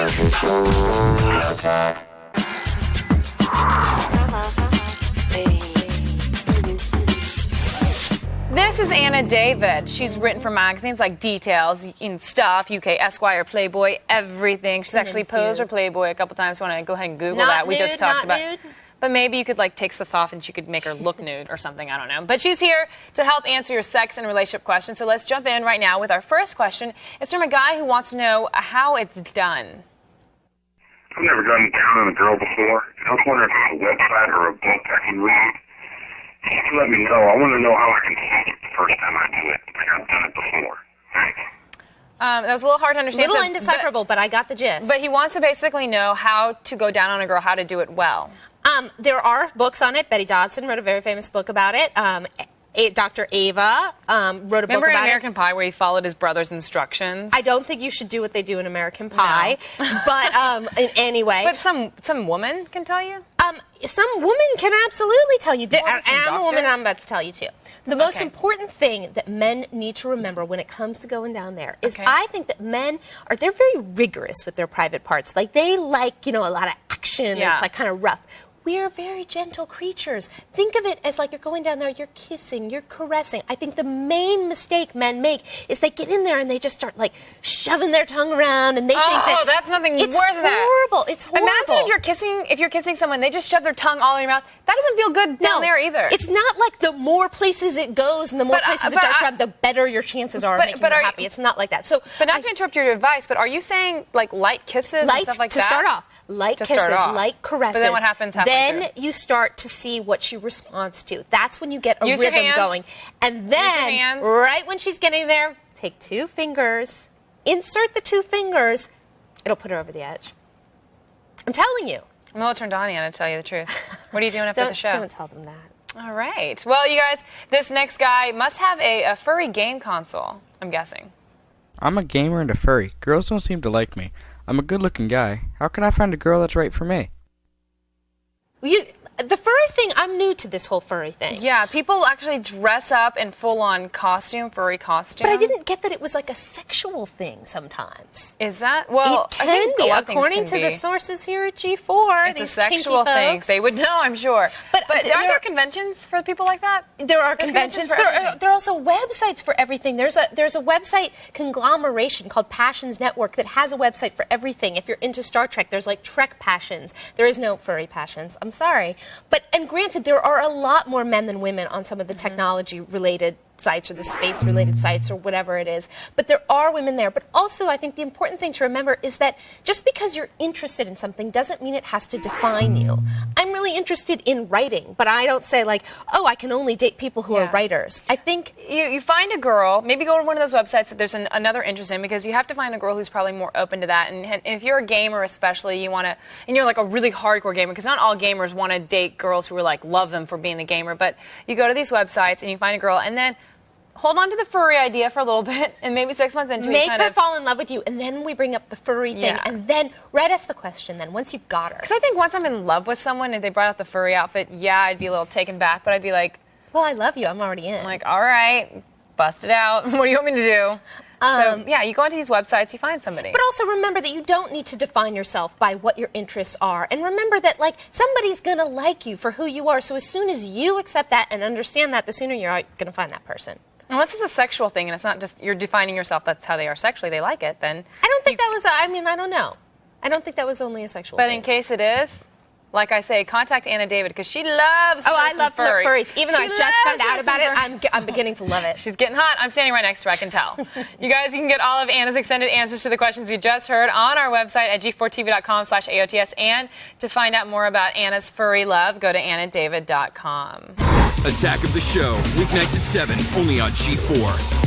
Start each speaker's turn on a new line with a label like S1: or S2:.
S1: This is Anna David. She's written for magazines like Details, Stuff, UK Esquire, Playboy, everything. She's actually posed for Playboy a couple times. Want to go ahead and Google that? We just talked about.
S2: Nude.
S1: But maybe you could take stuff off and she could make her look nude or something. I don't know. But she's here to help answer your sex and relationship questions. So let's jump in right now with our first question. It's from a guy who wants to know how it's done.
S3: I've never done down on a girl before. I was wondering if it's a website or a book I can read. Just to let me know. I want to know how I can fake it the first time I do it. Like I've done it before. Thanks.
S1: That was a little hard to understand.
S2: A little indecipherable, but I got the gist.
S1: But he wants to basically know how to go down on a girl, how to do it well.
S2: There are books on it. Betty Dodson wrote a very famous book about it. Dr. Ava wrote a book about it.
S1: Remember in American Pie where he followed his brother's instructions?
S2: I don't think you should do what they do in American Pie. No. But anyway.
S1: But some woman can tell you?
S2: Some woman can absolutely tell you. I'm a woman, I'm about to tell you too. The most important thing that men need to remember when it comes to going down there is I think that men they're very rigorous with their private parts. Like they like, a lot of action. Yeah. It's kind of rough. We are very gentle creatures. Think of it as like you're going down there, you're kissing, you're caressing. I think the main mistake men make is they get in there and they just start shoving their tongue around and they think
S1: that's nothing worse than that.
S2: It's horrible. It's horrible.
S1: Imagine if you're kissing someone, they just shove their tongue all in your mouth. That doesn't feel good down there either.
S2: It's not like the more places it goes and the more places it darts around, the better your chances are of making you happy. It's not like that. So,
S1: but not to interrupt your advice, but are you saying light kisses and stuff like that?
S2: To start off. Light kisses, light caresses.
S1: But then what happens
S2: Then you start to see what she responds to. That's when you get a rhythm going. And then, right when she's getting there, take 2 fingers, insert the 2 fingers. It'll put her over the edge. I'm telling you.
S1: I'm a little turned on, Anna, to tell you the truth. What are you doing after the show?
S2: Don't tell them that.
S1: All right. Well, you guys, this next guy must have a furry game console, I'm guessing.
S4: I'm a gamer and a furry. Girls don't seem to like me. I'm a good-looking guy. How can I find a girl that's right for me?
S2: The furry thing, I'm new to this whole furry thing.
S1: Yeah, people actually dress up in full-on costume, furry costume.
S2: But I didn't get that it was like a sexual thing sometimes.
S1: Is that? Well,
S2: it can be, according to the sources here at G4.
S1: It's a sexual thing. They would know, I'm sure. But are there conventions for people like that?
S2: There are conventions. There are also websites for everything. There's a website conglomeration called Passions Network that has a website for everything. If you're into Star Trek, there's Trek Passions. There is no furry passions. I'm sorry. And granted, there are a lot more men than women on some of the technology-related sites or the space-related sites or whatever it is. But there are women there. But also, I think the important thing to remember is that just because you're interested in something doesn't mean it has to define you. I'm really interested in writing, but I don't say I can only date people who are writers. I think
S1: you find a girl, maybe go to one of those websites that there's another interest in, because you have to find a girl who's probably more open to that. And if you're a gamer especially, you want to, and you're a really hardcore gamer, because not all gamers want to date girls who are love them for being a gamer, but you go to these websites and you find a girl, and then hold on to the furry idea for a little bit, and maybe 6 months into it,
S2: make her fall in love with you, and then we bring up the furry thing, and then write us the question then, once you've got her.
S1: Because I think once I'm in love with someone, and they brought out the furry outfit, I'd be a little taken back, but I'd be like,
S2: well, I love you, I'm already in.
S1: All right, bust it out. What do you want me to do? You go onto these websites, you find somebody.
S2: But also remember that you don't need to define yourself by what your interests are. And remember that, somebody's going to like you for who you are. So as soon as you accept that and understand that, the sooner you're going to find that person.
S1: Unless it's a sexual thing, and it's not just you're defining yourself, that's how they are sexually, they like it, then...
S2: I don't think that was... I don't know. I don't think that was only a sexual thing.
S1: But in case it is... Like I say, contact Anna David, because she loves
S2: I love furries. Even though I just found out about it, I'm beginning to love it.
S1: She's getting hot. I'm standing right next to her. I can tell. You guys, you can get all of Anna's extended answers to the questions you just heard on our website at g4tv.com/AOTS. And to find out more about Anna's furry love, go to annadavid.com.
S5: Attack of the Show, weeknights at 7, only on G4.